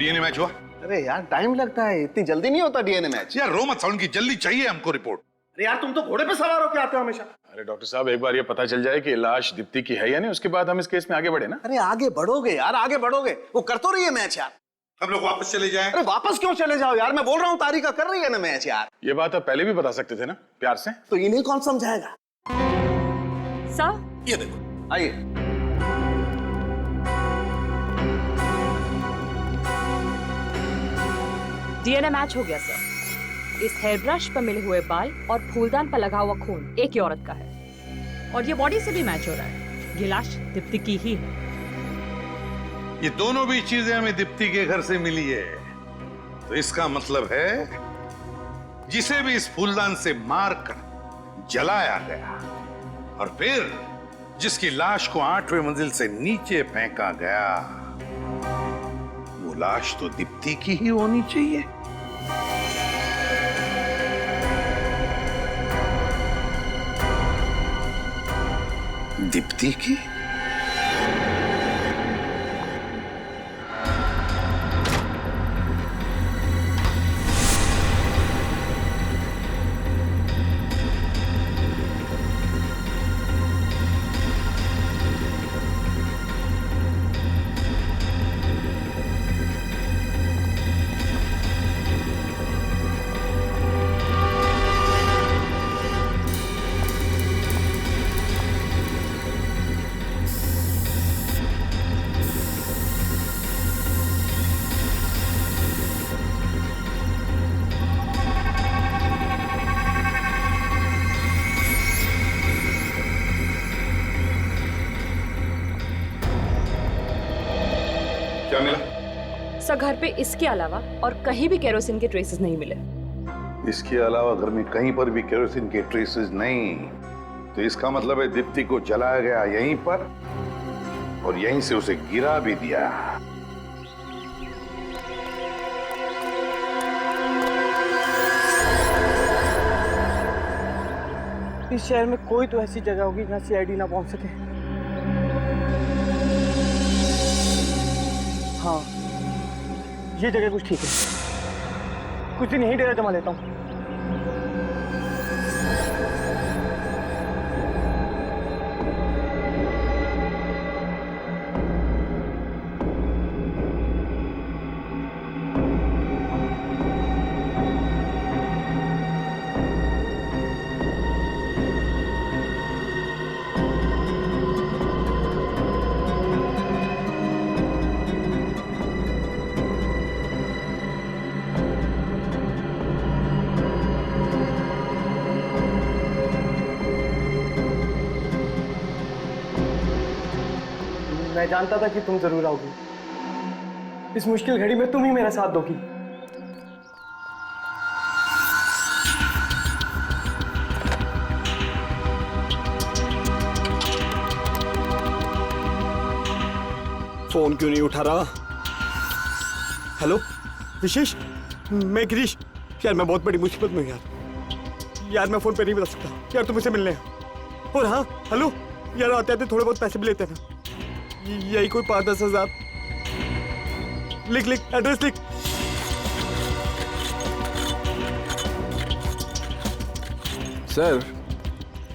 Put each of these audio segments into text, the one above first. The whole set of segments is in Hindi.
डीएनए मैच हुआ? अरे यार टाइम लगता है, इतनी जल्दी नहीं होता डीएनए मैच। यार रो मत साउंड की, जल्दी चाहिए हमको रिपोर्ट। अरे यार तुम तो घोड़े पे सवार होके आते हो हमेशा। अरे डॉक्टर साहब, एक बार ये पता चल जाए कि लाश दीप्ति की है या नहीं, उसके बाद हम इस केस में आगे बढ़े ना। अरे आगे बढ़ोगे यार, आगे बढ़ोगे। वो कर तो रही है मैच यार। हम लोग वापस चले जाएं? अरे वापस क्यों चले जाओ यार, मैं बोल रहा हूँ तारिका कर रही है ना मैच यार। ये बात आप पहले भी बता सकते थे ना, प्यार से। तो इन्हें कौन समझाएगा? सर ये देखो, आइए। डीएनए मैच हो गया सर। इस हेयर ब्रश पर मिले हुए बाल और फूलदान पर लगा हुआ खून एक ही औरत का है, और ये बॉडी से भी मैच हो रहा है। ये लाश दीप्ति की ही है। ये दोनों भी चीजें हमें दीप्ति के घर से मिली है। तो इसका मतलब है जिसे भी इस फूलदान से मारकर जलाया गया और फिर जिसकी लाश को 8वें मंजिल से नीचे फेंका गया, वो लाश तो दीप्ति की ही होनी चाहिए। दीप्ति की? क्या मिला? सर घर पे इसके अलावा और कहीं भी केरोसिन के ट्रेसेस नहीं मिले। इसके अलावा घर में कहीं पर भी केरोसिन के ट्रेसेस नहीं, तो इसका मतलब है दीप्ति को जलाया गया यहीं पर और यहीं से उसे गिरा भी दिया। इस शहर में कोई तो ऐसी जगह होगी जहाँ सीआईडी ना पहुंच सके। हाँ, ये जगह कुछ ठीक है। कुछ दिन यहीं डेरा जमा लेता हूँ। मैं जानता था कि तुम जरूर आओगी। इस मुश्किल घड़ी में तुम ही मेरा साथ दोगी। फोन क्यों नहीं उठा रहा? हेलो विशेष, मैं गिरीश। यार मैं बहुत बड़ी मुसीबत में हूँ यार। यार मैं फोन पे नहीं बता सकता। यार तुम मुझसे मिलने हैं। और हाँ हेलो यार, आते आते थोड़े बहुत पैसे भी लेते हैं। यही कोई 5-10 हजार। लिख एड्रेस लिख। सर,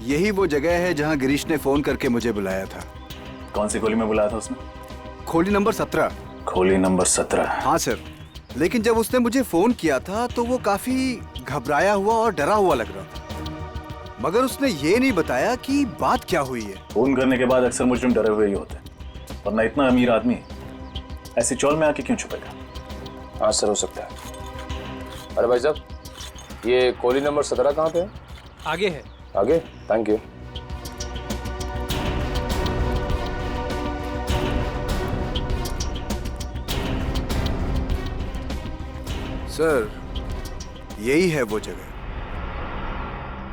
यही वो जगह है जहां गिरीश ने फोन करके मुझे बुलाया था। कौन सी खोली में बुलाया था उसने? खोली नंबर 17। खोली नंबर 17? हाँ सर, लेकिन जब उसने मुझे फोन किया था तो वो काफी घबराया हुआ और डरा हुआ लग रहा था, मगर उसने ये नहीं बताया कि बात क्या हुई है। फोन करने के बाद अक्सर मुजरिम डरे हुए ही होते हैं, वरना इतना अमीर आदमी ऐसी चौल में आके क्यों छुपेगा? हाँ सर, हो सकता है। अरे भाई साहब, ये कोली नंबर 17 कहाँ पे है? आगे है। आगे? Thank you. सर, यही है वो जगह।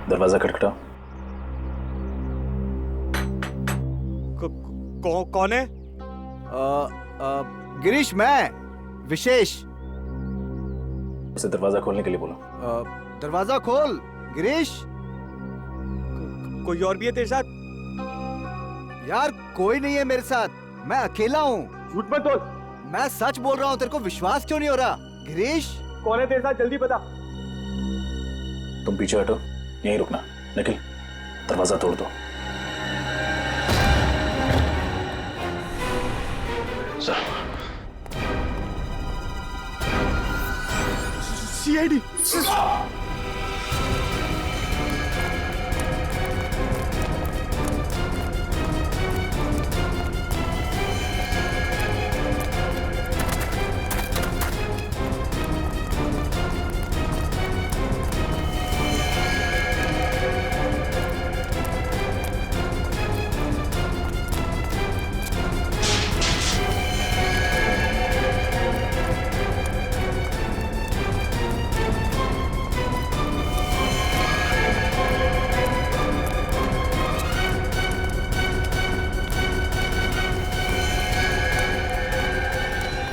दरवाजा खटखटा। कौन है? गिरीश, मैं विशेष। उसे दरवाजा खोलने के लिए बोला। दरवाजा खोल गिरीश। कोई और भी है तेरे साथ? यार कोई नहीं है मेरे साथ, मैं अकेला हूँ। झूठ मत बोल। मैं सच बोल रहा हूँ, तेरे को विश्वास क्यों नहीं हो रहा? गिरीश, कौन है तेरे साथ? जल्दी बता। तुम पीछे हटो, यहीं रुकना। निखिल, दरवाजा तोड़ दो। Sir, CID.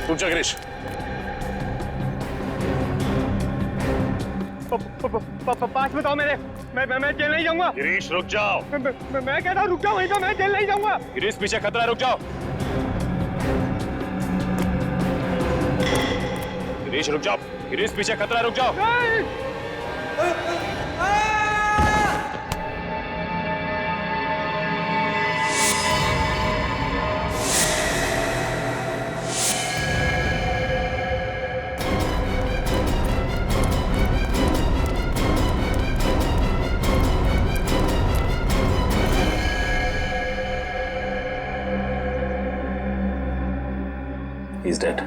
रुक जा गिरीश। पास बताओ मेरे। मैं जेल नहीं जाऊंगा। गिरीश रुक जाओ। मैं कहता हूँ रुक जाओ वहीं पे, मैं जेल नहीं जाऊंगा। गिरीश पीछे खतरा है, रुक जाओ। गिरीश रुक जाओ। गिरीश पीछे खतरा है, रुक जाओ। He's dead.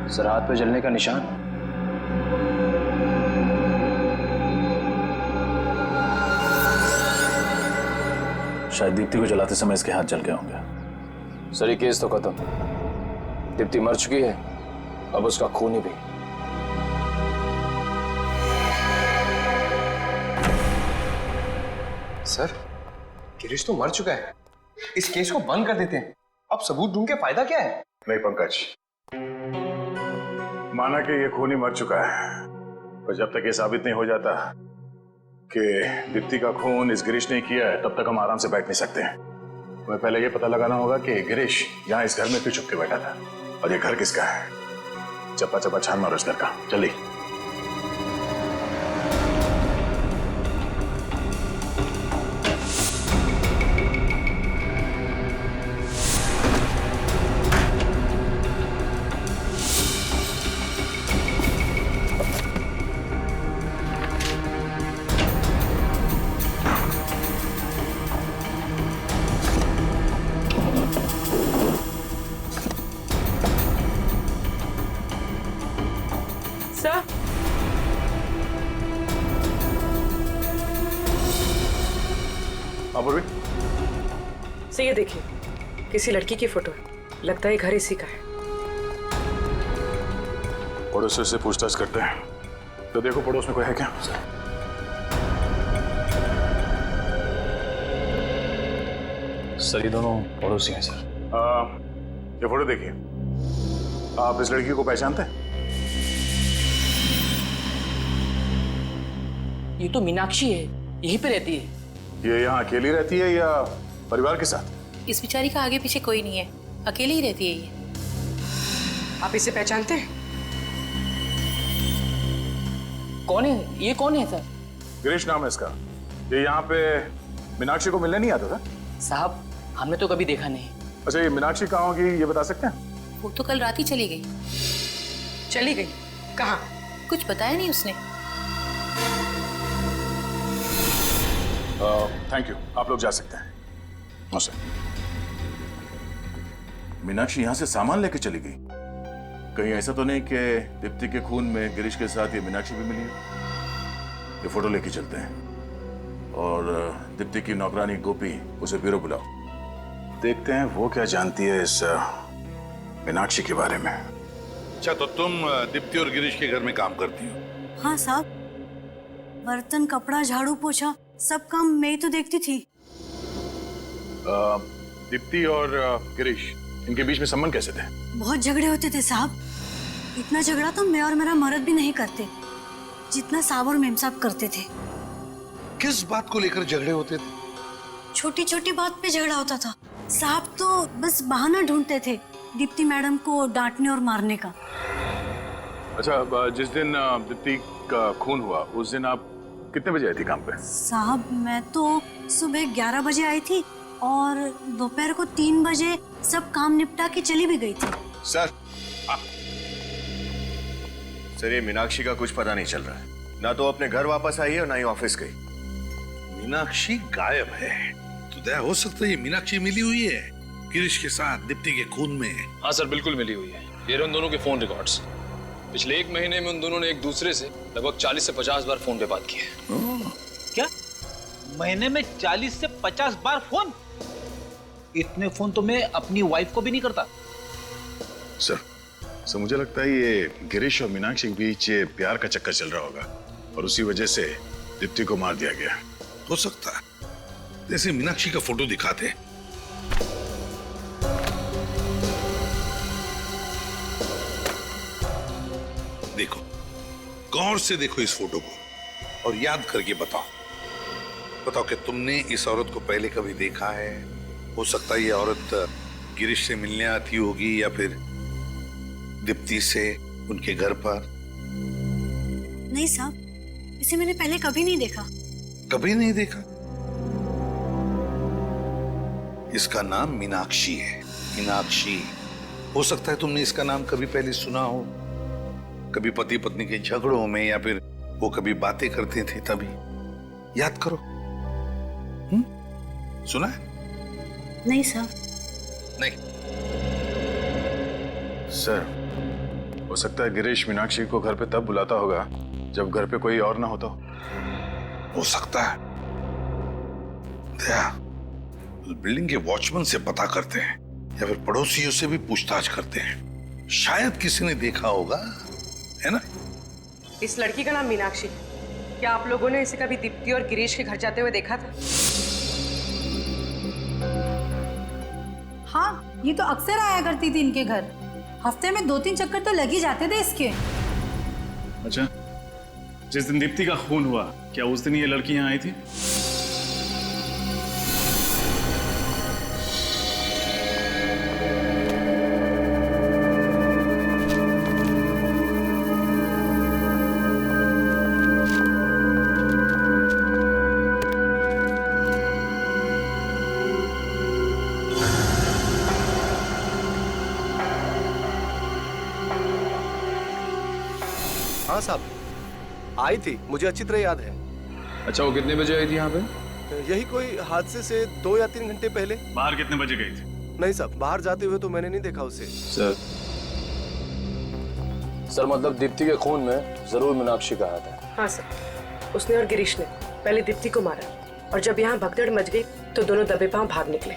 सर, हाथ पे जलने का निशान। शायद दीप्ति को जलाते समय इसके हाथ जल गए होंगे। सर, ये केस तो खत्म। दीप्ति मर चुकी है, अब उसका खून भी। सर, गिरीश तो मर चुका है। इस केस को बंद कर देते हैं। अब सबूत ढूंढ के फायदा क्या है? नहीं पंकज, माना कि ये खूनी मर चुका है, पर जब तक ये साबित नहीं हो जाता कि दीप्ति का खून इस गिरीश ने किया है, तब तक हम आराम से बैठ नहीं सकते। हमें पहले ये पता लगाना होगा कि गिरीश यहाँ इस घर में क्यों छुप के बैठा था, और ये घर किसका है। चप्पा चप्पा छान मारो इस घर का, जल्दी। सर, अपूर्वी, सर ये देखिए, किसी लड़की की फोटो है। लगता है घर इसी का है। पड़ोसी से पूछताछ करते हैं, तो देखो पड़ोस में कोई है क्या। सर, ये दोनों पड़ोसी हैं सर। ये फोटो देखिए, आप इस लड़की को पहचानते हैं? ये तो मीनाक्षी है, यहीं पे रहती है। ये यहाँ अकेली रहती है या परिवार के साथ? इस बेचारी का आगे पीछे कोई नहीं है, अकेली ही रहती है ये। आप इसे पहचानते हैं? कौन है ये? कौन है सर? गिरीश नाम है इसका। ये यहाँ पे मीनाक्षी को मिलने नहीं आता था? साहब, हमने तो कभी देखा नहीं। अच्छा, ये मीनाक्षी कहाँ होगी, ये बता सकते हैं? वो तो कल रात ही चली गई। चली गई? कहाँ? कुछ बताया नहीं उसने। थैंक यू, आप लोग जा सकते हैं। नमस्ते। मीनाक्षी यहाँ से सामान लेके चली गई? कहीं ऐसा तो नहीं कि दीप्ति के खून में गिरीश के साथ ये मीनाक्षी भी मिली है? ये फोटो लेके चलते हैं और दीप्ति की नौकरानी गोपी, उसे ब्यूरो बुलाओ। देखते हैं वो क्या जानती है इस मीनाक्षी के बारे में। अच्छा, तो तुम दीप्ति और गिरीश के घर में काम करती हो? हाँ साहब, बर्तन, कपड़ा, झाड़ू, पोछा सब काम मैं ही तो देखती थी। दीप्ति और गिरीश, इनके बीच में संबंध कैसे थे? बहुत झगड़े होते थे साहब। इतना झगड़ा तो मैं और मेरा मर्द भी नहीं करते जितना साहब और मेम साहब करते थे। किस बात को लेकर झगड़े होते थे? छोटी छोटी बात पे झगड़ा होता था। साहब तो बस बहाना ढूंढते थे दीप्ति मैडम को डांटने और मारने का। अच्छा, जिस दिन दीप्ति का खून हुआ उस दिन आप कितने बजे आई थी काम पे? साहब मैं तो सुबह 11 बजे आई थी और दोपहर को 3 बजे सब काम निपटा के चली भी गई थी। सर सर, ये मीनाक्षी का कुछ पता नहीं चल रहा है। ना तो अपने घर वापस आई है और ना ही ऑफिस गई। मीनाक्षी गायब है तो दया हो सकता है ये मीनाक्षी मिली हुई है गिरीश के साथ दीप्ति के खून में। हाँ सर, बिल्कुल मिली हुई है। ये उन दोनों के फोन रिकॉर्ड्स। पिछले 1 महीने में उन दोनों ने एक दूसरे से लगभग 40 से 50 बार फोन पे बात की है। क्या महीने में 40 से 50 बार फोन? इतने फोन तो मैं अपनी वाइफ को भी नहीं करता। सर मुझे लगता है ये गिरीश और मीनाक्षी के बीच ये प्यार का चक्कर चल रहा होगा और उसी वजह से दीप्ति को मार दिया गया। हो सकता है। जैसे मीनाक्षी का फोटो दिखाते। देखो, गौर से देखो इस फोटो को और याद करके बताओ कि तुमने इस औरत को पहले कभी देखा है? हो सकता है ये औरत गिरीश से मिलने आती होगी या फिर दीप्ति से उनके घर पर। नहीं साहब, इसे मैंने पहले कभी नहीं देखा। कभी नहीं देखा? इसका नाम मीनाक्षी है। मीनाक्षी। हो सकता है तुमने इसका नाम कभी पहले सुना हो, कभी पति पत्नी के झगड़ों में या फिर वो कभी बातें करते थे तभी। याद करो। सुना है? नहीं साहब। नहीं। सर हो सकता है गिरीश मीनाक्षी को घर पे तब बुलाता होगा जब घर पे कोई और ना होता हो सकता है। दया, बिल्डिंग के वॉचमैन से पता करते हैं या फिर पड़ोसियों से भी पूछताछ करते हैं। शायद किसी ने देखा होगा, है ना? इस लड़की का नाम मीनाक्षी। क्या आप लोगों ने इसे कभी दीप्ति और गिरीश के घर जाते हुए देखा था? हाँ, ये तो अक्सर आया करती थी इनके घर। हफ्ते में 2-3 चक्कर तो लग ही जाते थे इसके। अच्छा, जिस दिन दीप्ति का खून हुआ क्या उस दिन ये लड़की यहाँ आई थी? हाँ साहब, आई थी, मुझे अच्छी तरह याद है। अच्छा, वो कितने बजे आई थी यहाँ पे? यही कोई हादसे से 2 या 3 घंटे पहले। बाहर कितने बजे गई थी? नहीं साहब, बाहर जाते हुए तो मैंने नहीं देखा उसे। सर मतलब दीप्ति के खून में जरूर मीनाक्षी का हाथ है। हाँ सर, उसने और गिरीश ने पहले दीप्ति को मारा और जब यहाँ भगदड़ मच गई तो दोनों दबे पांव भाग निकले।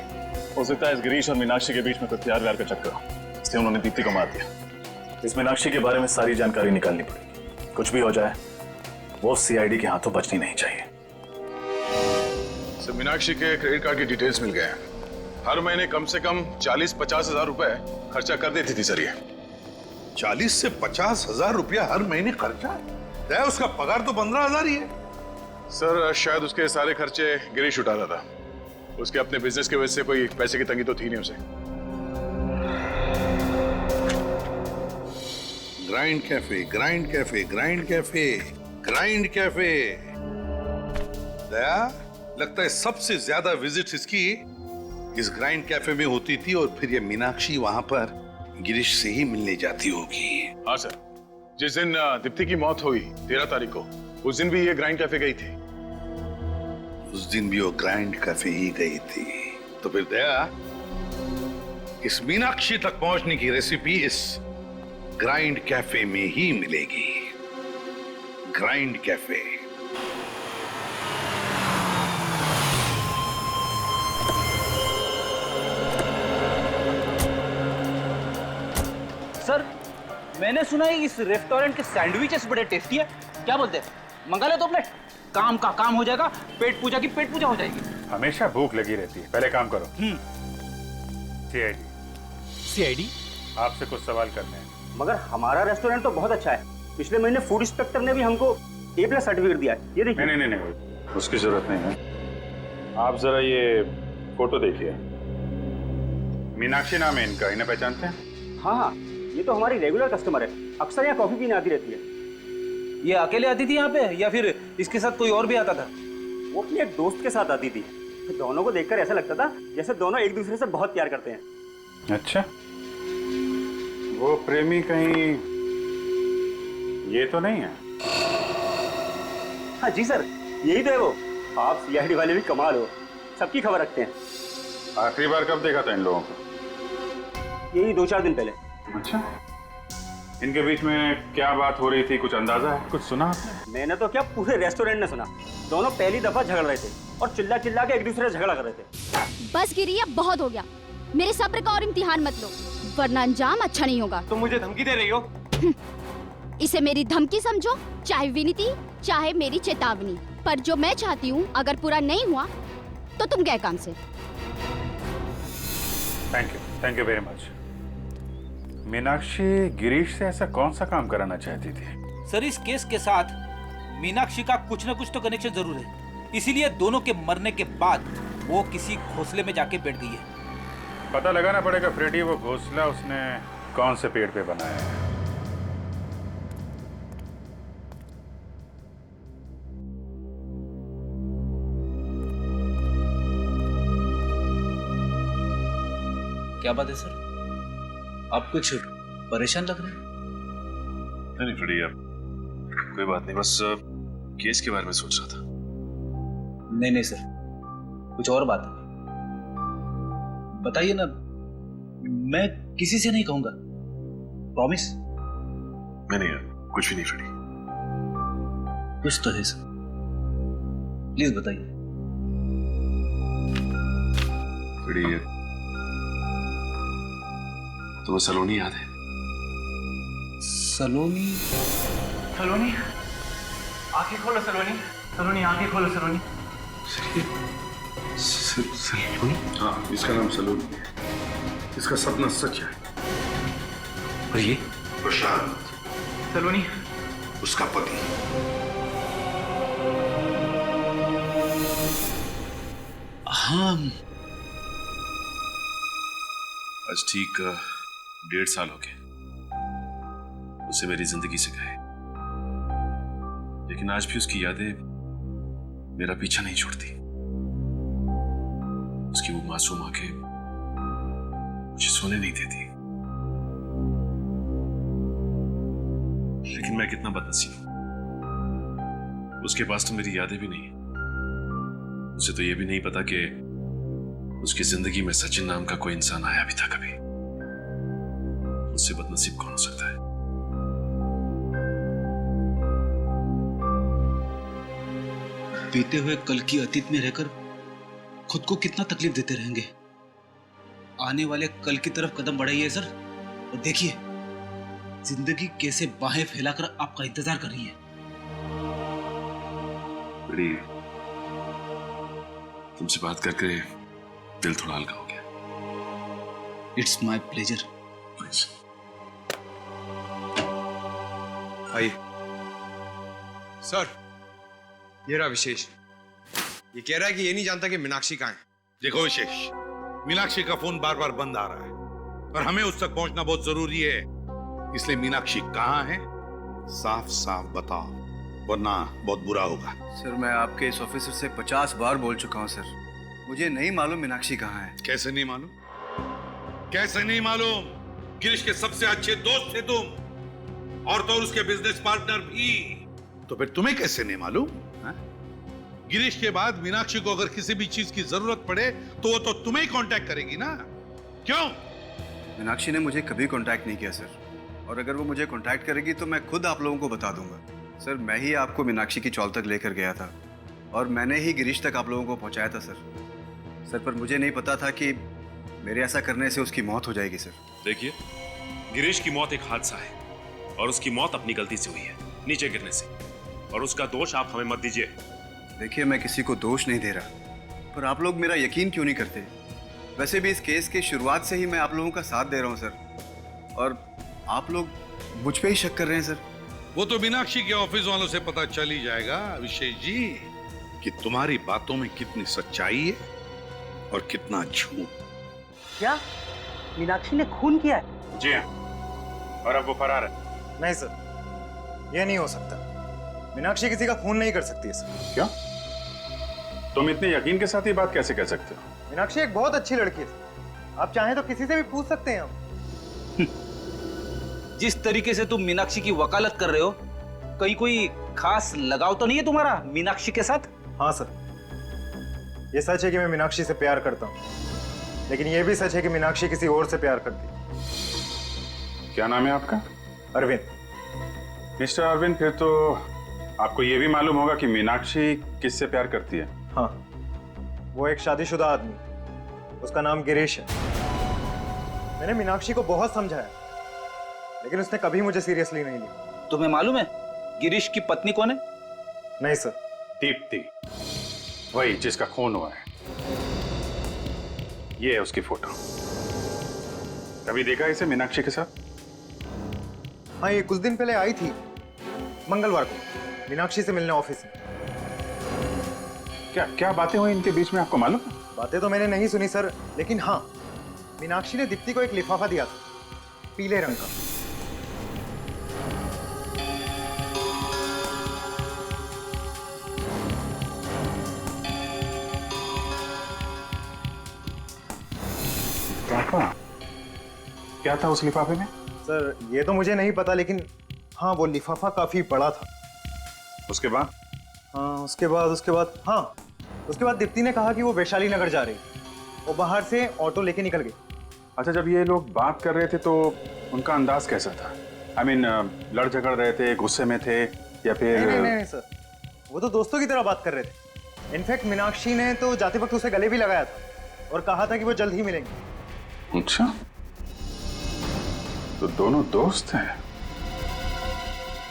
हो सकता है इस गिरीश और मीनाक्षी के बीच में कोई प्यार व्यार का चक्कर हो, इसलिए उन्होंने दीप्ति को मार दिया। इस मीनाक्षी के बारे में सारी जानकारी निकालनी पड़ेगी। कुछ भी हो जाए वो सीआईडी के हाथों बचनी नहीं चाहिए। सर मीनाक्षी के क्रेडिट कार्ड की डिटेल्स मिल गए हैं। हर महीने कम से कम 40-50 हजार रुपए खर्चा कर देती थी सर ये। 40 से 50 हजार रुपया हर महीने खर्चा? दया, उसका पगार तो 15,000 ही है। सर शायद उसके सारे खर्चे गिरीश उठाता था। उसके अपने बिजनेस की वजह से कोई पैसे की तंगी तो थी नहीं उसे। Grind cafe, grind cafe, grind cafe, grind cafe. Daya, लगता है सबसे ज्यादा विजिट इसकी इस ग्राइंड कैफे में होती थी और फिर ये मीनाक्षी वहां पर गिरीश से ही मिलने जाती होगी। हाँ सर, जिस दिन दीप्ति की मौत हुई 13 तारीख को, उस दिन भी ये ग्राइंड कैफे गई थी। उस दिन भी वो ग्राइंड कैफे ही गई थी। तो फिर दया, इस मीनाक्षी तक पहुंचने की रेसिपी इस ग्राइंड कैफे में ही मिलेगी। Grind cafe. सर, मैंने सुना है इस रेस्टोरेंट के सैंडविचेस बड़े टेस्टी है। क्या बोलते हैं? मंगा ले तो अपने काम का काम हो जाएगा, पेट पूजा की पेट पूजा हो जाएगी। हमेशा भूख लगी रहती है। पहले काम करो। सीआईडी, आपसे कुछ सवाल करने हैं। मगर हमारा रेस्टोरेंट तो बहुत अच्छा है। पिछले महीने फूड इंस्पेक्टर ने भी हमको A+ सर्टिफिकेट दिया है। ये देखिए। नहीं, उसकी जरूरत नहीं है। आप जरा ये फोटो देखिए। मीनाक्षी नाम है इनका, इन्हें पहचानते हैं? हाँ, ये तो हमारी रेगुलर कस्टमर है, अक्सर यहाँ कॉफी पीने आती रहती है। ये अकेले आती थी यहाँ पे या फिर इसके साथ कोई और भी आता था? वो अपने एक दोस्त के साथ आती थी। दोनों को देखकर ऐसा लगता था जैसे दोनों एक दूसरे से बहुत प्यार करते हैं। अच्छा, वो प्रेमी कहीं ये तो नहीं है? हाँ जी सर, यही तो है वो। आप सीआईडी वाले भी कमाल हो, सबकी खबर रखते हैं। आखिरी बार कब देखा था इन लोगों को? यही 2-4 दिन पहले। अच्छा, इनके बीच में क्या बात हो रही थी, कुछ अंदाजा है, कुछ सुना आपने? मैंने तो क्या, पूरे रेस्टोरेंट ने सुना। दोनों पहली दफा झगड़ रहे थे और चिल्ला चिल्ला के एक दूसरे से झगड़ा कर रहे थे। बस गिरी, अब बहुत हो गया। मेरे सब्र का और इम्तिहान मत लो, वरना अंजाम अच्छा नहीं होगा। तुम मुझे धमकी दे रही हो? इसे मेरी धमकी समझो, चाहे विनती, चाहे मेरी चेतावनी। पर जो मैं चाहती हूँ अगर पूरा नहीं हुआ तो तुम गए काम से। Thank you very much. Meenakshi Girish से ऐसा कौन सा काम कराना चाहती थी? सर, इस केस के साथ मीनाक्षी का कुछ न कुछ तो कनेक्शन जरूर है, इसीलिए दोनों के मरने के बाद वो किसी घोंसले में जाके बैठ गई है। पता लगाना पड़ेगा फ्रेडी, वो घोंसला उसने कौन से पेड़ पे बनाया है। क्या बात है सर, आप कुछ परेशान लग रहे हैं? नहीं फ्रेडी, अब कोई बात नहीं, बस केस के बारे में सोच रहा था। नहीं सर, कुछ और बात है, बताइए ना। मैं किसी से नहीं कहूंगा, प्रॉमिस। नहीं कुछ भी नहीं फ्रेडी। कुछ तो है सर, प्लीज बताइए। फ्रेडी, तुम्हें सलोनी याद है? सलोनी? सलोनी, आंखें खोलो सलोनी। सलोनी, आंखें खोलो सलोनी। सलोनी? हाँ, इसका नाम सलोनी है। इसका सपना सच है। और ये? प्रशांत। सलोनी, उसका पति। हाँ, आज ठीक 1.5 साल हो गए उसे मेरी जिंदगी से गए, लेकिन आज भी उसकी यादें मेरा पीछा नहीं छोड़ती। उसकी वो मासूम आंखें मुझे सोने नहीं देती। लेकिन मैं कितना बदनसीब हूं, उसके पास तो मेरी यादें भी नहीं है। उसे तो ये भी नहीं पता कि उसकी जिंदगी में सचिन नाम का कोई इंसान आया भी था कभी। उससे बदनसीब कौन हो सकता है? बीते हुए कल की अतीत में रहकर खुद को कितना तकलीफ देते रहेंगे। आने वाले कल की तरफ कदम बढ़ाइए सर, और देखिए जिंदगी कैसे बाहें फैलाकर आपका इंतजार कर रही है। बड़ी, तुमसे बात करके दिल थोड़ा हल्का हो गया। It's my pleasure. आइए सर, ये रहा विशेष। ये कह रहा है कि ये नहीं जानता कि मीनाक्षी कहाँ है। देखो विशेष, मीनाक्षी का फोन बार बार बंद आ रहा है और हमें उस तक पहुंचना बहुत जरूरी है। इसलिए मीनाक्षी कहाँ है साफ साफ बताओ, वरना बहुत बुरा होगा। सर, मैं आपके इस ऑफिसर से 50 बार बोल चुका हूँ सर, मुझे नहीं मालूम मीनाक्षी कहाँ है। कैसे नहीं मालूम? कैसे नहीं मालूम? गिरीश के सबसे अच्छे दोस्त थे तुम, और तो उसके बिजनेस पार्टनर भी। तो फिर तुम्हें कैसे नहीं मालूम? गिरीश के बाद मीनाक्षी को अगर किसी भी चीज की जरूरत पड़े तो वो तो तुम्हें ही कांटेक्ट करेगी ना, क्यों? मीनाक्षी ने मुझे कभी कांटेक्ट नहीं किया सर, और अगर वो मुझे कांटेक्ट करेगी तो मैं खुद आप लोगों को बता दूंगा। सर, मैं ही आपको मीनाक्षी की चौल तक लेकर गया था और मैंने ही गिरीश तक आप लोगों को पहुंचाया था सर। पर मुझे नहीं पता था कि मेरे ऐसा करने से उसकी मौत हो जाएगी सर। देखिए, गिरीश की मौत एक हादसा है और उसकी मौत अपनी गलती से हुई है, नीचे गिरने से, और उसका दोष आप हमें मत दीजिए। देखिए, मैं किसी को दोष नहीं दे रहा, पर आप लोग मेरा यकीन क्यों नहीं करते? वैसे भी इस केस की शुरुआत से ही मैं आप लोगों का साथ दे रहा हूं सर, और आप लोग मुझ पे ही शक कर रहे हैं सर। वो तो मीनाक्षी के ऑफिस वालों से पता चल ही जाएगा विशेष जी। कि तुम्हारी बातों में कितनी सच्चाई है और कितना झूठ। क्या मीनाक्षी ने खून किया है? जी हाँ, और अब वो फरार है। नहीं सर, यह नहीं हो सकता। मीनाक्षी किसी का खून नहीं कर सकती है सर। क्यों? तुम इतने यकीन के साथ ये बात कैसे कह सकते हो? मीनाक्षी एक बहुत अच्छी लड़की है। आप चाहें तो किसी से भी पूछ सकते हैं हम। जिस तरीके से तुम मीनाक्षी की वकालत कर रहे हो, कहीं कोई खास लगाव तो नहीं है तुम्हारा मीनाक्षी के साथ? हाँ सर, ये सच है कि मैं मीनाक्षी से प्यार करता हूँ, लेकिन ये भी सच है कि मीनाक्षी किसी और से प्यार करती है। क्या नाम है आपका? अरविंद। मिस्टर अरविंद, फिर तो आपको ये भी मालूम होगा कि मीनाक्षी किससे प्यार करती है? हाँ, वो एक शादीशुदा आदमी, उसका नाम गिरीश है। मैंने मीनाक्षी को बहुत समझाया, लेकिन उसने कभी मुझे सीरियसली नहीं लिया। तुम्हें मालूम है गिरीश की पत्नी कौन है? नहीं सर। दीप्ति, वही जिसका खून हुआ है। ये है उसकी फोटो। कभी देखा इसे मीनाक्षी के साथ? हाँ, ये कुछ दिन पहले आई थी, मंगलवार को मीनाक्षी से मिलने ऑफिस में। क्या क्या बातें हुई इनके बीच में, आपको मालूम? बातें तो मैंने नहीं सुनी सर, लेकिन हाँ, मीनाक्षी ने दीप्ति को एक लिफाफा दिया था, पीले रंग का। लिफाफा? क्या था उस लिफाफे में? सर, ये तो मुझे नहीं पता, लेकिन हाँ, वो लिफाफा काफी बड़ा था। उसके बाद? हाँ, उसके बाद दीप्ति ने कहा कि वो वैशाली नगर जा रही है। वो बाहर से ऑटो लेके निकल गई। अच्छा, जब ये लोग बात कर रहे थे तो उनका अंदाज कैसा था? I mean, लड़ झगड़ रहे थे, गुस्से में थे, या फिर? नहीं सर, वो तो दोस्तों की तरह बात कर रहे थे। इनफैक्ट मीनाक्षी ने तो जाते वक्त उसे गले भी लगाया था और कहा था कि वो जल्द ही मिलेंगे। अच्छा, तो दोनों दोस्त हैं।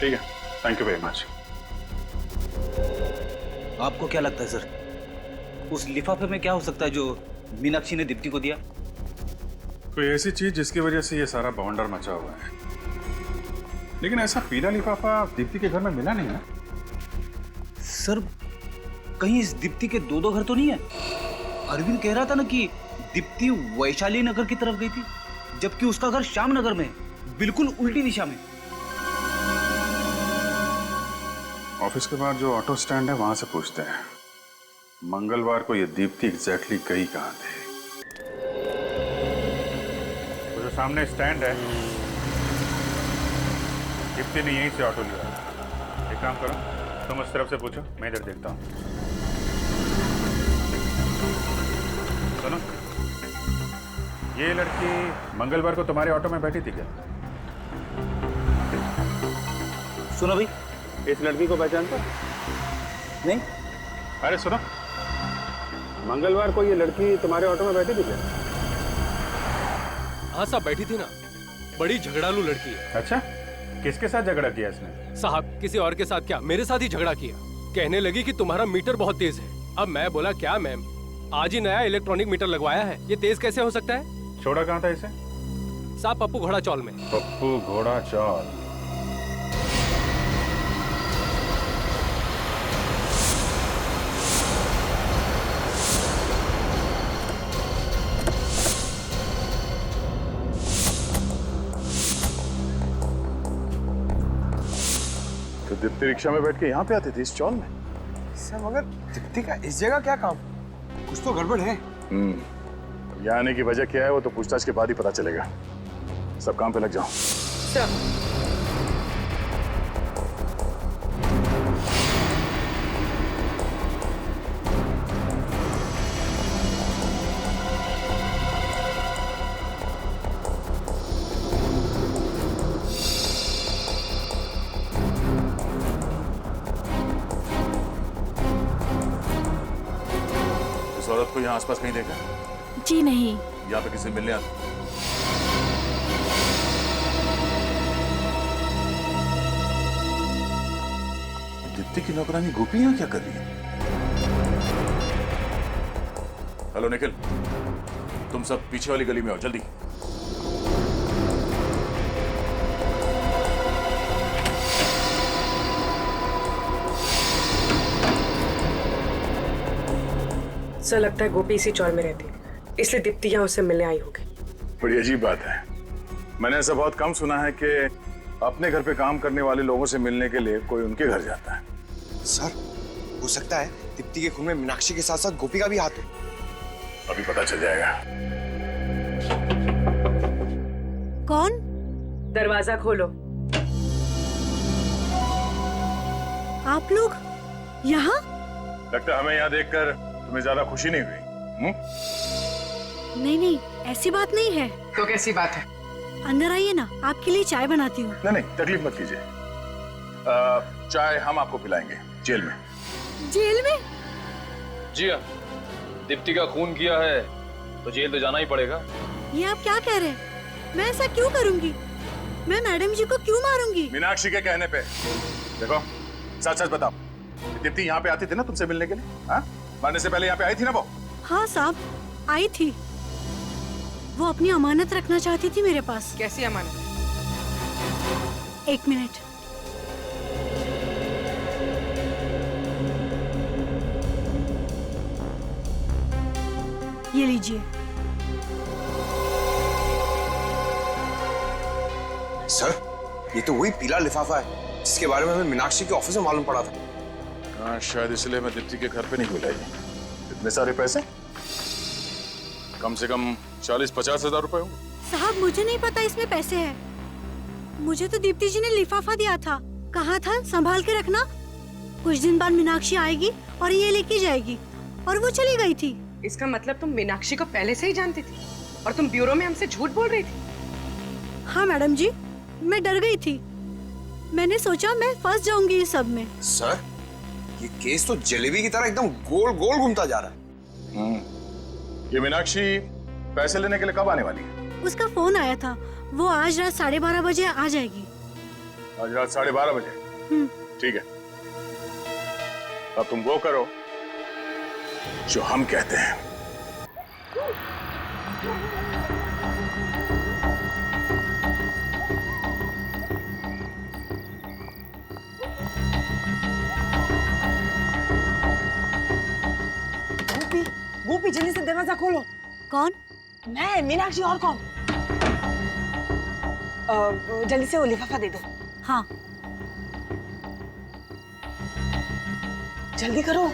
ठीक है, थैंक यू वेरी मच। आपको क्या लगता है सर, उस लिफाफे में क्या हो सकता है जो मीनाक्षी ने दीप्ति को दिया? कोई ऐसी चीज जिसकी वजह से ये सारा बवंडर मचा हुआ है। लेकिन ऐसा पीला लिफाफा दीप्ति के घर में मिला नहीं ना? सर, कहीं इस दीप्ति के दो घर तो नहीं है? अरविंद कह रहा था ना कि दीप्ति वैशाली नगर की तरफ गई थी, जबकि उसका घर श्याम नगर में है, बिल्कुल उल्टी दिशा में। ऑफिस के बाद जो ऑटो स्टैंड है वहां से पूछते हैं मंगलवार को ये दीप्ति एग्जैक्टली गई कहां थे। वो जो सामने स्टैंड है, दीप्ति ने यहीं से ऑटो लिया। एक काम करो, तुम उस तरफ से पूछो, मैं इधर देखता हूँ। सुनो, ये लड़की मंगलवार को तुम्हारे ऑटो में बैठी थी क्या? सुनो भाई, इस लड़की को पहचानते? नहीं। अरे सुनो, मंगलवार को ये लड़की तुम्हारे ऑटो में बैठी थी क्या? हाँ साहब, बैठी थी ना। बड़ी झगड़ालू लड़की है। अच्छा, किसके साथ झगड़ा किया इसने? साहब, किसी और के साथ क्या, मेरे साथ ही झगड़ा किया। कहने लगी कि तुम्हारा मीटर बहुत तेज है। अब मैं बोला, क्या मैम, आज ही नया इलेक्ट्रॉनिक मीटर लगवाया है, ये तेज कैसे हो सकता है? छोड़ा कहाँ था इसे? साहब, पप्पू घोड़ा चौल में। पप्पू घोड़ा चौल। तो दीप्ति रिक्शा में बैठ के यहाँ पे आती थी इस चौल में? सर, मगर दीप्ति का इस जगह क्या काम? कुछ तो गड़बड़ है। यहाँ आने की वजह क्या है वो तो पूछताछ के बाद ही पता चलेगा। सब काम पे लग जाओ। इस औरत को यहाँ आसपास कहीं देखा? जी नहीं। यहाँ पे किसी मिलने आते? दीप्ति की नौकरानी गोपी यहाँ क्या कर रही है? हेलो निखिल, तुम सब पीछे वाली गली में आओ जल्दी। सर लगता है गोपी इसी चौल में रहती है, इसलिए दीप्ति यहाँ उससे मिलने आई होगी। बड़ी अजीब बात है, मैंने ऐसा बहुत कम सुना है कि अपने घर पे काम करने वाले लोगों से मिलने के लिए कोई उनके घर जाता है। सर हो सकता है दीप्ति के खून में मीनाक्षी के साथ साथ गोपी का भी हाथ हो। अभी पता चल जाएगा। कौन? दरवाजा खोलो। आप लोग यहाँ? लगता है हमें यहाँ देखकर तुम्हें ज्यादा खुशी नहीं हुई। नहीं नहीं, ऐसी बात नहीं है। तो कैसी बात है? अंदर आइए ना, आपके लिए चाय बनाती हूँ। नहीं नहीं, तकलीफ मत कीजिए, चाय हम आपको पिलाएंगे जेल में। जेल में? जी हाँ, दीप्ति का खून किया है तो जेल तो जाना ही पड़ेगा। ये आप क्या कह रहे हैं? मैं ऐसा क्यों करूंगी? मैं मैडम जी को क्यों मारूंगी? मीनाक्षी के कहने पे। देखो सच सच बताओ, दीप्ति यहाँ पे आती थी ना तुमसे मिलने के लिए? हाँ, मरने से पहले यहाँ पे आई थी ना वो? हाँ साहब, आई थी। वो अपनी अमानत रखना चाहती थी मेरे पास। कैसी अमानत? 1 मिनट। ये लीजिए। सर ये तो वही पीला लिफाफा है जिसके बारे में हमें मीनाक्षी के ऑफिस में मालूम पड़ा था। हाँ, शायद इसलिए मैं दीप्ति के घर पे नहीं मिला। इतने सारे पैसे, कम से कम 40-50 हजार रुपए होंगे। साहब मुझे नहीं पता इसमें पैसे हैं। मुझे तो दीप्ति जी ने लिफाफा दिया था, कहा था संभाल के रखना, कुछ दिन बाद मीनाक्षी आएगी और ये लेके जाएगी, और वो चली गई थी। इसका मतलब तुम मीनाक्षी को पहले से ही जानती थी और तुम ब्यूरो में हमसे झूठ बोल रही थी? हाँ मैडम जी, मैं डर गई थी। मैंने सोचा मैं फंस जाऊंगी इस सब में। सर ये केस तो जलेबी की तरह एकदम गोल गोल घूमता जा रहा है। ये मीनाक्षी पैसे लेने के लिए कब आने वाली है? उसका फोन आया था, वो आज रात 12:30 बजे आ जाएगी। आज रात 12:30 बजे? ठीक है, अब तुम वो करो जो हम कहते हैं। गोपी, गोपी जल्दी से दरवाजा खोलो। कौन? मैं, मीनाक्षी, और कौन? जल्दी से वो लिफाफा दे दो। हाँ जल्दी करो।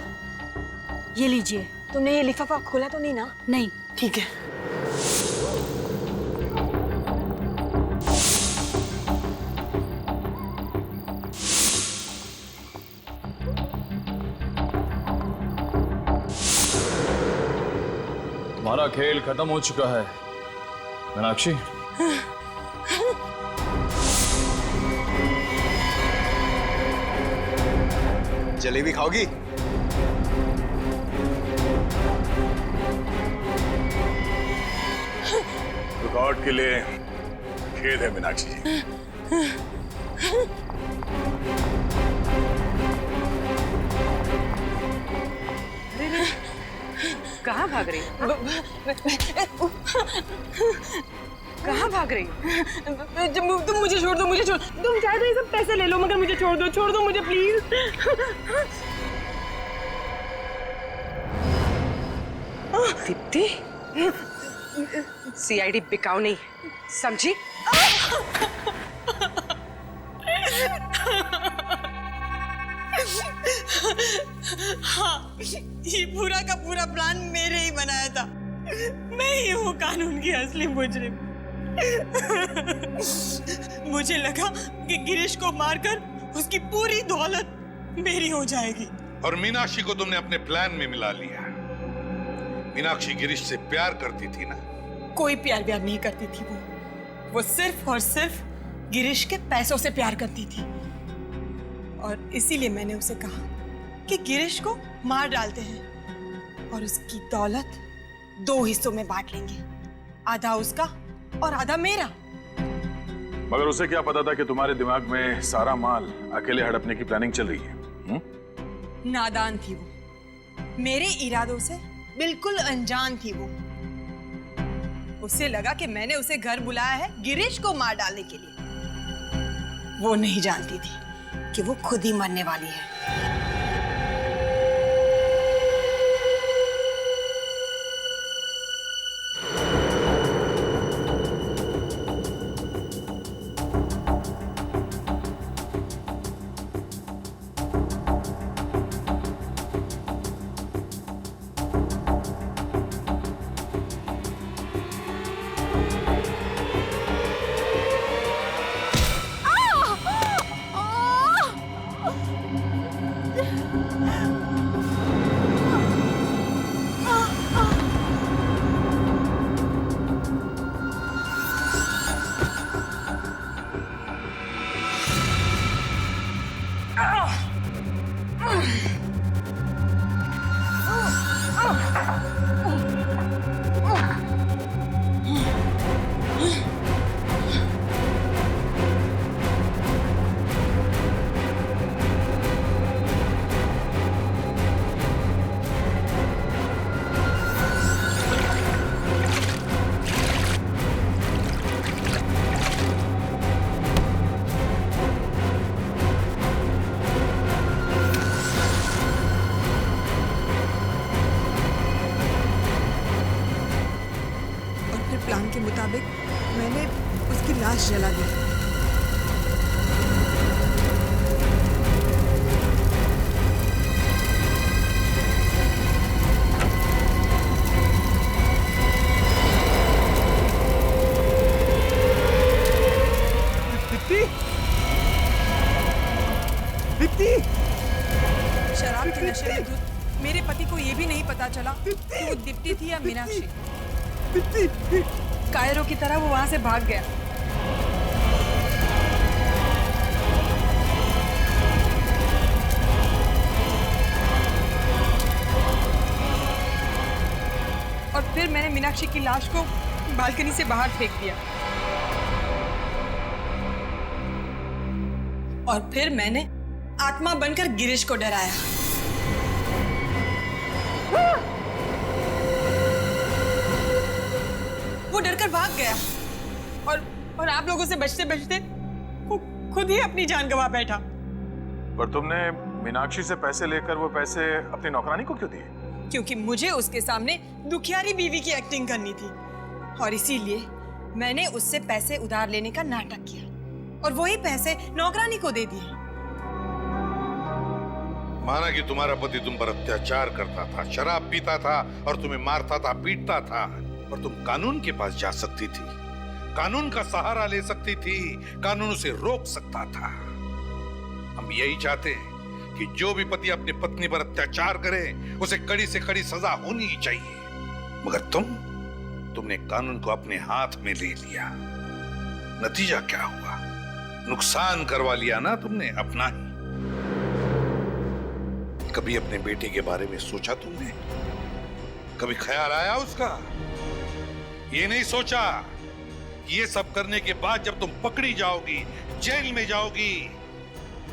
ये लीजिए। तुमने ये लिफाफा खोला तो नहीं ना? नहीं। ठीक है। तुम्हारा खेल खत्म हो चुका है मीनाक्षी। जलेबी खाओगी? रिकॉर्ड के लिए खेद है मीनाक्षी जी। कहाँ भाग रही? कहाँ भाग रही? तुम मुझे छोड़ दो, मुझे छोड़। तुम चाहे तो ये सब पैसे ले लो, मगर मुझे छोड़ दो मुझे प्लीज। दीप्ति, सीआईडी बिकाऊ नहीं, समझी? हाँ, ये पूरा का पूरा प्लान मेरे ही बनाया था। मैं ही हूँ कानून की असली मुजरिम। मुझे लगा कि गिरीश को मारकर उसकी पूरी दौलत मेरी हो जाएगी। और मीनाक्षी को तुमने अपने प्लान में मिला लिया। मीनाक्षी गिरीश से प्यार करती थी ना? कोई प्यार नहीं करती थी वो सिर्फ और सिर्फ गिरीश के पैसों से प्यार करती थी। और इसीलिए मैंने उसे कहा कि गिरीश को मार डालते हैं और उसकी दौलत 2 हिस्सों में बांट लेंगे, आधा उसका और आधा मेरा। मगर उसे क्या पता था कि तुम्हारे दिमाग में सारा माल अकेले हड़पने की प्लानिंग चल रही है? नादान थी वो, मेरे इरादों से बिल्कुल अनजान थी वो। उसे लगा कि मैंने उसे घर बुलाया है गिरीश को मार डालने के लिए। वो नहीं जानती थी कि वो खुद ही मरने वाली है। के मुताबिक मैंने उसकी लाश जला दी। शराब के नशे में धुत मेरे पति को ये भी नहीं पता चला कि वो दीप्ति थी या मीनाक्षी। कायरों की तरह वो वहां से भाग गया। और फिर मैंने मीनाक्षी की लाश को बालकनी से बाहर फेंक दिया। और फिर मैंने आत्मा बनकर गिरीश को डराया। वो डरकर भाग गया और आप लोगों से बचते बचते वो खुद ही अपनी जान गंवा बैठा। पर तुमने मीनाक्षी से पैसे लेकर वो पैसे अपनी नौकरानी को क्यों दिए? क्योंकि मुझे उसके सामने दुखियारी बीवी की एक्टिंग करनी थी और इसीलिए मैंने उससे पैसे उधार लेने का नाटक किया और वही पैसे नौकरानी को दे दिए। माना कि तुम्हारा पति तुम पर अत्याचार करता था, शराब पीता था और तुम्हें मारता था, पीटता था, पर तुम कानून के पास जा सकती थी, कानून का सहारा ले सकती थी, कानून उसे रोक सकता था। हम यही चाहते हैं कि जो भी पति अपनी पत्नी पर अत्याचार करे उसे कड़ी से कड़ी सजा होनी ही चाहिए। मगर तुमने कानून को अपने हाथ में ले लिया। नतीजा क्या हुआ? नुकसान करवा लिया ना तुमने अपना ही। कभी अपने बेटे के बारे में सोचा तुमने? कभी ख्याल आया उसका? ये नहीं सोचा ये सब करने के बाद जब तुम पकड़ी जाओगी, जेल में जाओगी,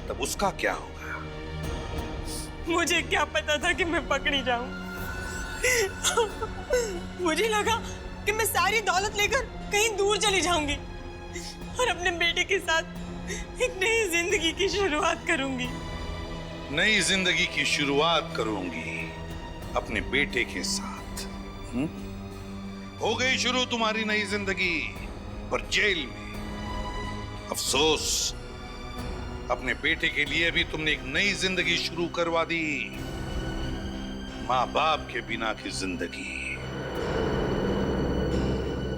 तब उसका क्या होगा? मुझे क्या पता था कि मैं पकड़ी जाऊं। मुझे लगा कि मैं सारी दौलत लेकर कहीं दूर चली जाऊंगी और अपने बेटे के साथ एक नई जिंदगी की शुरुआत करूंगी। नई जिंदगी की शुरुआत करूंगी अपने बेटे के साथ। हो गई शुरू तुम्हारी नई जिंदगी, पर जेल में। अफसोस, अपने बेटे के लिए भी तुमने एक नई जिंदगी शुरू करवा दी, माँ बाप के बिना की जिंदगी।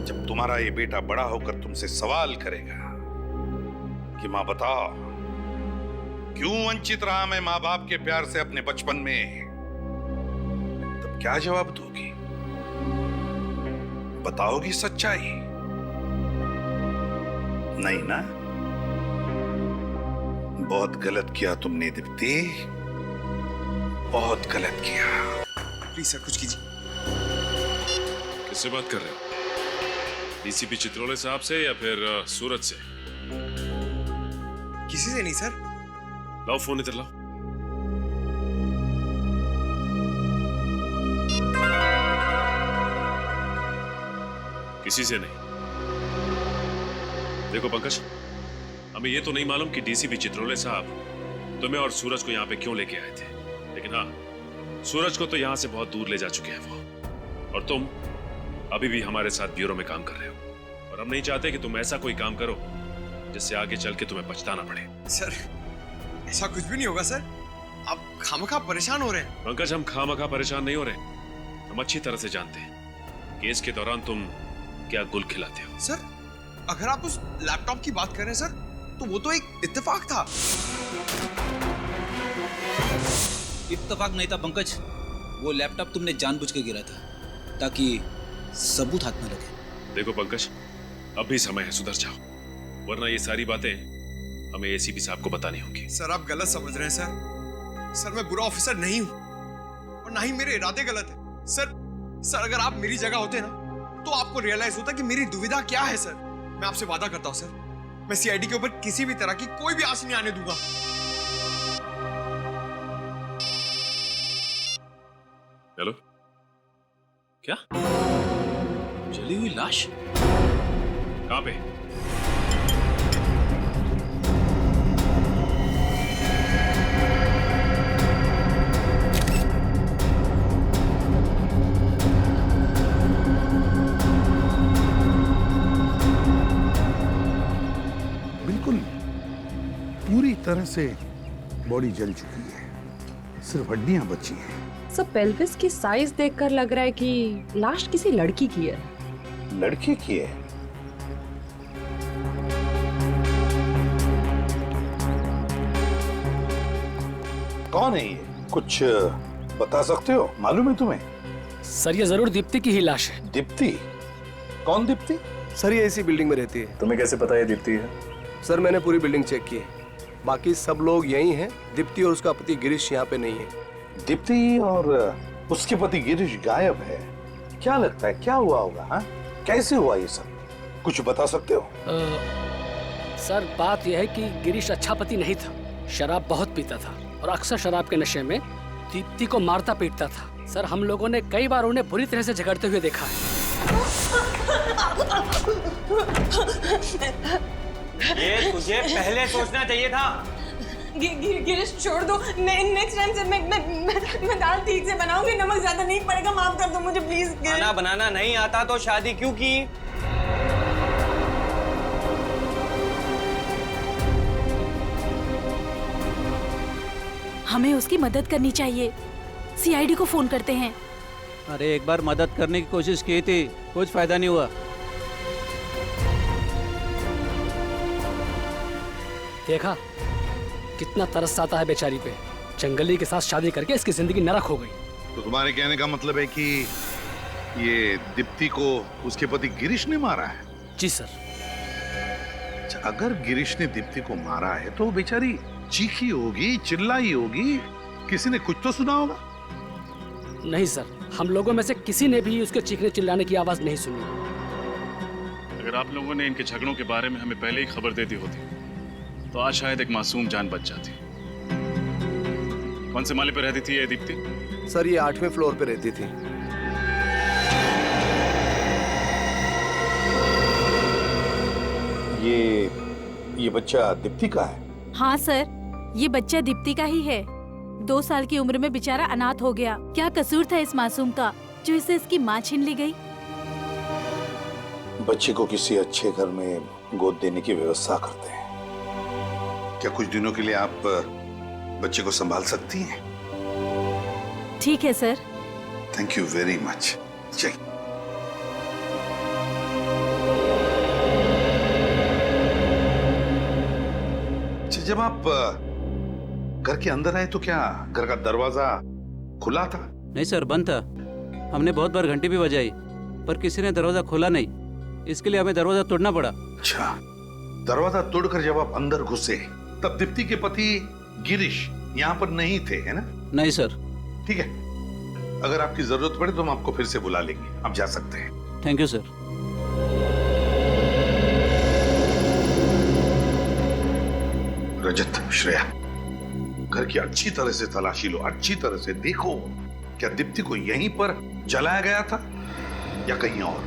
जब तुम्हारा ये बेटा बड़ा होकर तुमसे सवाल करेगा कि माँ बताओ क्यों वंचित रहा मैं माँ बाप के प्यार से अपने बचपन में, तब क्या जवाब दोगी? बताओगी सच्चाई? नहीं ना? बहुत गलत किया तुमने दीप्ति, बहुत गलत किया। प्लीज सर कुछ कीजिए। किससे बात कर रहे हो? डीसीपी चित्रोले साहब से या फिर सूरज से? किसी से नहीं सर। लाओ फोन इधर लाओ। किसी से नहीं। देखो पंकज, हमें ये तो नहीं मालूम कि डीसीपी चित्रोले साहब तुम्हें और सूरज को यहाँ पे क्यों लेके आए थे, लेकिन हाँ, सूरज को तो यहाँ से बहुत दूर ले जा चुके हैं वो, और तुम अभी भी हमारे साथ ब्यूरो में काम कर रहे हो, और हम नहीं चाहते कि तुम ऐसा कोई काम करो जिससे आगे चल के तुम्हें पछताना पड़े। सर ऐसा कुछ भी नहीं होगा सर, आप खामखा परेशान हो रहे हैं। पंकज, हम खामखा परेशान नहीं हो रहे, हम अच्छी तरह से जानते हैं केस के दौरान तुम क्या गुल खिलाते हो। सर अगर आप उस लैपटॉप की बात कर रहे हैं सर, तो वो तो एक इत्तेफाक था। इत्तेफाक नहीं था पंकज, वो लैपटॉप तुमने जानबूझ के गिरा था ताकि सबूत हाथ में लगे। देखो पंकज, अब भी समय है, सुधर जाओ, वरना ये सारी बातें हमें एसीपी साहब को बतानी होंगी। सर आप गलत समझ रहे हैं सर मैं बुरा ऑफिसर नहीं हूं और ना ही मेरे इरादे गलत है। सर अगर आप मेरी जगह होते ना तो आपको रियलाइज होता कि मेरी दुविधा क्या है। सर मैं आपसे वादा करता हूं सर, मैं सीआईडी के ऊपर किसी भी तरह की कोई भी आस नहीं आने दूंगा। हेलो, क्या जली हुई लाश कहां पे? तरह से बॉडी जल चुकी है, सिर्फ हड्डियां बची हैं। सब पेल्विस की साइज देखकर लग रहा है कि लाश किसी लड़की की है। लड़की की है? कौन है ये? कुछ बता सकते हो? मालूम है तुम्हें? सर ये जरूर दीप्ति की ही लाश है। दीप्ति? कौन दीप्ति? सर ये इसी बिल्डिंग में रहती है। तुम्हें कैसे पता ये दीप्ति है? सर मैंने पूरी बिल्डिंग चेक की है, बाकी सब लोग यही हैं। दीप्ति और उसका पति गिरीश यहाँ पे नहीं है। दीप्ति और उसके पति गिरीश गायब है? क्या लगता है क्या हुआ होगा? हाँ, कैसे हुआ ये सब? कुछ बता सकते हो? सर बात यह है कि गिरीश अच्छा पति नहीं था, शराब बहुत पीता था और अक्सर शराब के नशे में दीप्ति को मारता पीटता था। सर हम लोगों ने कई बार उन्हें बुरी तरह से झगड़ते हुए देखा है। ये तुझे पहले सोचना चाहिए था। गिरीश छोड़ दो, नेक्स्ट टाइम से मैं दाल ठीक से बनाऊंगी, नमक ज्यादा नहीं पड़ेगा, माफ कर दो मुझे प्लीज। खाना बनाना नहीं आता तो शादी क्यों की? हमें उसकी मदद करनी चाहिए। सीआईडी को फोन करते हैं। अरे एक बार मदद करने की कोशिश की थी, कुछ फायदा नहीं हुआ। देखा कितना तरस आता है बेचारी पे। जंगली के साथ शादी करके इसकी जिंदगी नरक हो गई। तो तुम्हारे कहने का मतलब है कि ये दीप्ति को उसके पति गिरीश ने मारा है? जी सर। अच्छा, अगर गिरीश ने दीप्ति को मारा है तो बेचारी चीखी होगी, चिल्लाई होगी, किसी ने कुछ तो सुना होगा। नहीं सर, हम लोगों में से किसी ने भी उसके चीखने चिल्लाने की आवाज नहीं सुनी। अगर आप लोगों ने इनके झगड़ों के बारे में हमें पहले ही खबर दे दी होती तो आज शायद एक मासूम जान बच जाती। कौन से माले पे रहती थी ये दीप्ति? सर ये 8वें फ्लोर पे रहती थी। ये बच्चा दीप्ति का है? हाँ सर, ये बच्चा दीप्ति का ही है। 2 साल की उम्र में बेचारा अनाथ हो गया। क्या कसूर था इस मासूम का जो इसे इसकी माँ छीन ली गई? बच्चे को किसी अच्छे घर में गोद देने की व्यवस्था करते हैं। क्या कुछ दिनों के लिए आप बच्चे को संभाल सकती हैं? ठीक है sir. Thank you very much. चलिए। जब आप घर के अंदर आए तो क्या घर का दरवाजा खुला था? नहीं सर, बंद था। हमने बहुत बार घंटी भी बजाई पर किसी ने दरवाजा खोला नहीं, इसके लिए हमें दरवाजा तोड़ना पड़ा। अच्छा, दरवाजा तोड़कर जब आप अंदर घुसे तब दीप्ति के पति गिरीश यहाँ पर नहीं थे, है ना? नहीं सर। ठीक है, अगर आपकी जरूरत पड़े तो हम आपको फिर से बुला लेंगे। आप जा सकते हैं। Thank you sir. Rajat, Shreya, घर की अच्छी तरह से तलाशी लो, अच्छी तरह से देखो क्या दीप्ति को यहीं पर जलाया गया था या कहीं और?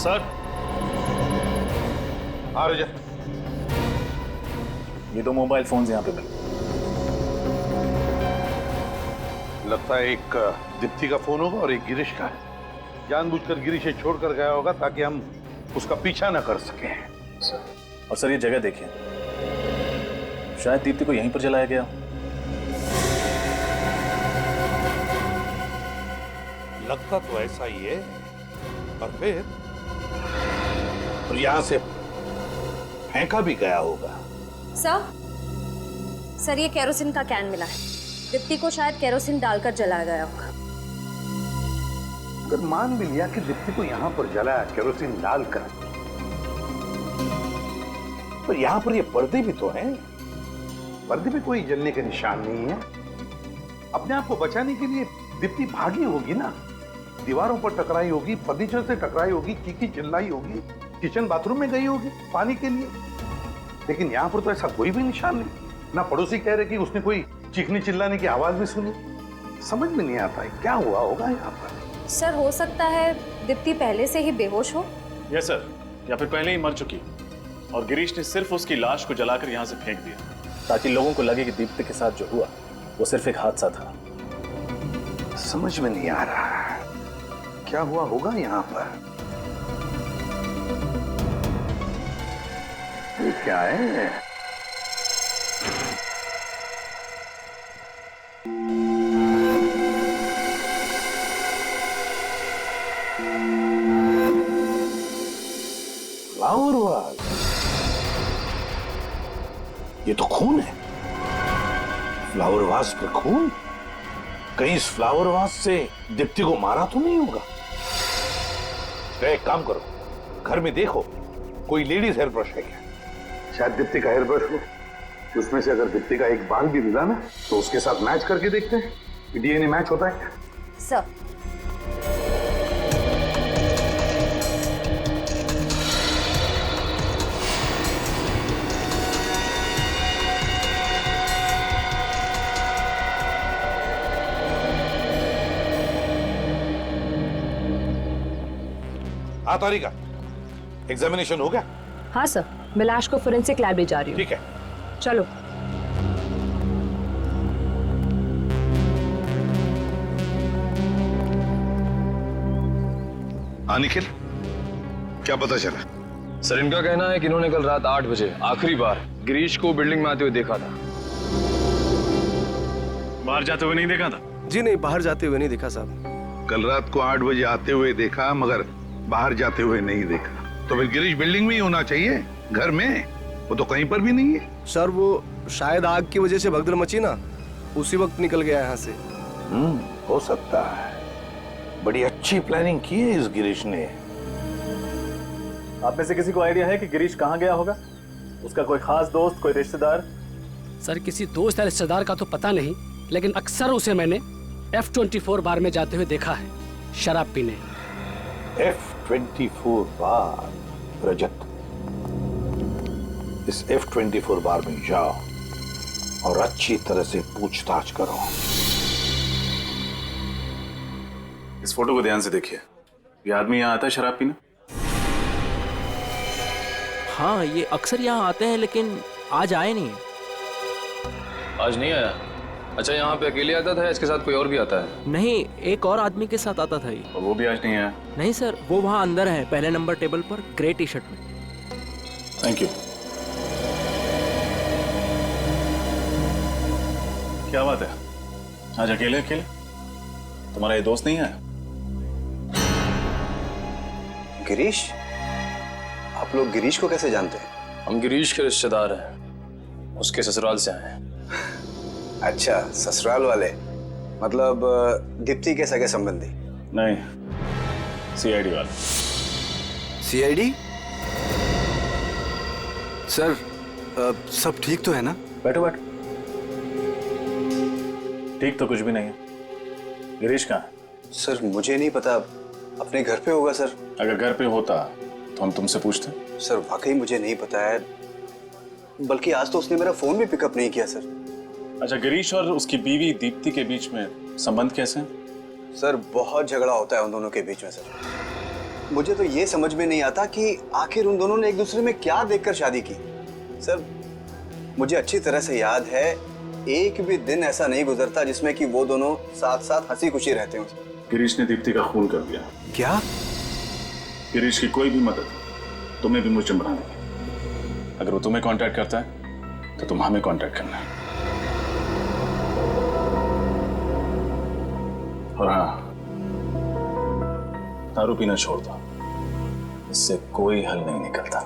सर। हाँ रजत, ये 2 मोबाइल फोन्स यहाँ पे मिले। लगता है एक दीप्ति का फोन होगा और एक गिरीश का है। जानबूझकर गिरीश से छोड़कर गया होगा ताकि हम उसका पीछा न कर सकें। और सर ये जगह देखिए, शायद दीप्ति को यहीं पर जलाया गया। लगता तो ऐसा ही है, पर फिर और यहां से फेंका भी गया होगा। सर ये केरोसिन का कैन मिला है। दीप्ति को शायद केरोसिन डालकर जलाया गया होगा। अगर मान भी लिया कि दीप्ति को यहाँ पर जलाया केरोसिन डालकर, तो यहाँ पर ये पर्दे भी तो हैं। पर्दे पे कोई जलने के निशान नहीं है। अपने आप को बचाने के लिए दीप्ति भागी होगी ना, दीवारों पर टकराई होगी, फर्नीचर से टकराई होगी, चीखी चिल्लाई होगी, किचन बाथरूम में गई होगी पानी के लिए। लेकिन यहाँ पर तो ऐसा कोई भी निशान नहीं। ना पड़ोसी कह रहे कि उसने कोई चीखने चिल्लाने की आवाज भी सुनी, समझ में नहीं आता है क्या हुआ होगा यहाँ पर। सर हो सकता है दीप्ति पहले से ही बेहोश हो। यस सर, या फिर पहले ही मर चुकी और गिरीश ने सिर्फ उसकी लाश को जलाकर यहाँ से फेंक दिया ताकि लोगों को लगे कि दीप्ति के साथ जो हुआ वो सिर्फ एक हादसा था। समझ में नहीं आ रहा क्या हुआ होगा यहाँ पर। ये क्या है? फ्लावर वास, ये तो खून है। फ्लावर वास पर खून? कहीं इस फ्लावर वास से दीप्ति को मारा तो नहीं होगा? एक काम करो, घर में देखो कोई लेडीज हेयर ब्रश है क्या? शायद दीप्ति का हेयर ब्रश हो। उसमें से अगर दीप्ति का एक बाल भी मिला ना तो उसके साथ मैच करके देखते हैं कि डीएनए मैच होता है क्या। सर तारिका, एग्जामिनेशन हो गया? हाँ सर, मैं लाश को फोरेंसिक लैब ले जा रही हूँ। ठीक है, चलो। निखिल, क्या पता चला? सर इनका कहना है कि इन्होंने कल रात 8 बजे आखिरी बार गिरीश को बिल्डिंग में आते हुए देखा था। बाहर जाते हुए नहीं देखा था? जी नहीं, बाहर जाते हुए नहीं देखा साहब। कल रात को 8 बजे आते हुए देखा मगर बाहर जाते हुए नहीं देखा। तो फिर गिरीश बिल्डिंग में ही होना चाहिए, घर में। वो तो कहीं पर भी नहीं है। सर वो शायद आग की वजह से भगदड़ मची ना, उसी वक्त निकल गया यहाँ से। हो सकता है। बड़ी अच्छी प्लानिंग की है इस गिरीश ने। आप में से किसी को आइडिया है कि गिरीश कहाँ गया होगा? उसका कोई खास दोस्त, कोई रिश्तेदार? सर किसी दोस्त या रिश्तेदार का तो पता नहीं, लेकिन अक्सर उसे मैंने F24 बार में जाते हुए देखा है, शराब पीने। F24 बार? रजत, इस F24 बार में जाओ और अच्छी तरह से पूछताछ करो। इस फोटो को ध्यान से देखिए। ये आदमी यहाँ आता है शराब पीने? हाँ, ये अक्सर यहाँ आते हैं लेकिन आज आए नहीं। आज नहीं आया? अच्छा, यहाँ पे अकेले आता था या इसके साथ कोई और भी आता है? नहीं, एक और आदमी के साथ आता था ये। और वो भी आज नहीं आया? नहीं सर, वो वहाँ अंदर है, पहले नंबर टेबल पर, ग्रे टी शर्ट में। Thank you. क्या बात है, आज अकेले अकेले? तुम्हारा ये दोस्त नहीं है? गिरीश? आप लोग गिरीश को कैसे जानते हैं? हम गिरीश के रिश्तेदार हैं, उसके ससुराल से आए हैं। अच्छा, ससुराल वाले, मतलब दीप्ति के सगे संबंधी? नहीं, सीआईडी वाले। सीआईडी? सर सब ठीक तो है ना? बैठो बैठो। ठीक तो कुछ भी नहीं है। गिरीश कहाँ है? सर मुझे नहीं पता, अपने घर पे होगा सर। अगर घर पे होता तो हम तुमसे पूछते। सर वाकई मुझे नहीं पता है, बल्कि आज तो उसने मेरा फोन भी पिकअप नहीं किया सर। अच्छा, गिरीश और उसकी बीवी दीप्ति के बीच में संबंध कैसे हैं? सर बहुत झगड़ा होता है उन दोनों के बीच में सर। मुझे तो ये समझ में नहीं आता कि आखिर उन दोनों ने एक दूसरे में क्या देखकर शादी की। सर मुझे अच्छी तरह से याद है, एक भी दिन ऐसा नहीं गुजरता जिसमें कि वो दोनों साथ साथ हंसी खुशी रहते हो। गिरीश ने दीप्ति का खून कर दिया। क्या? गिरीश की कोई भी मदद तुम्हें भी मुझे बना देगी। अगर वो तुम्हें कांटेक्ट करता है तो तुम हमें कांटेक्ट करना है। और हाँ, दारू पीना छोड़ दो, इससे कोई हल नहीं निकलता।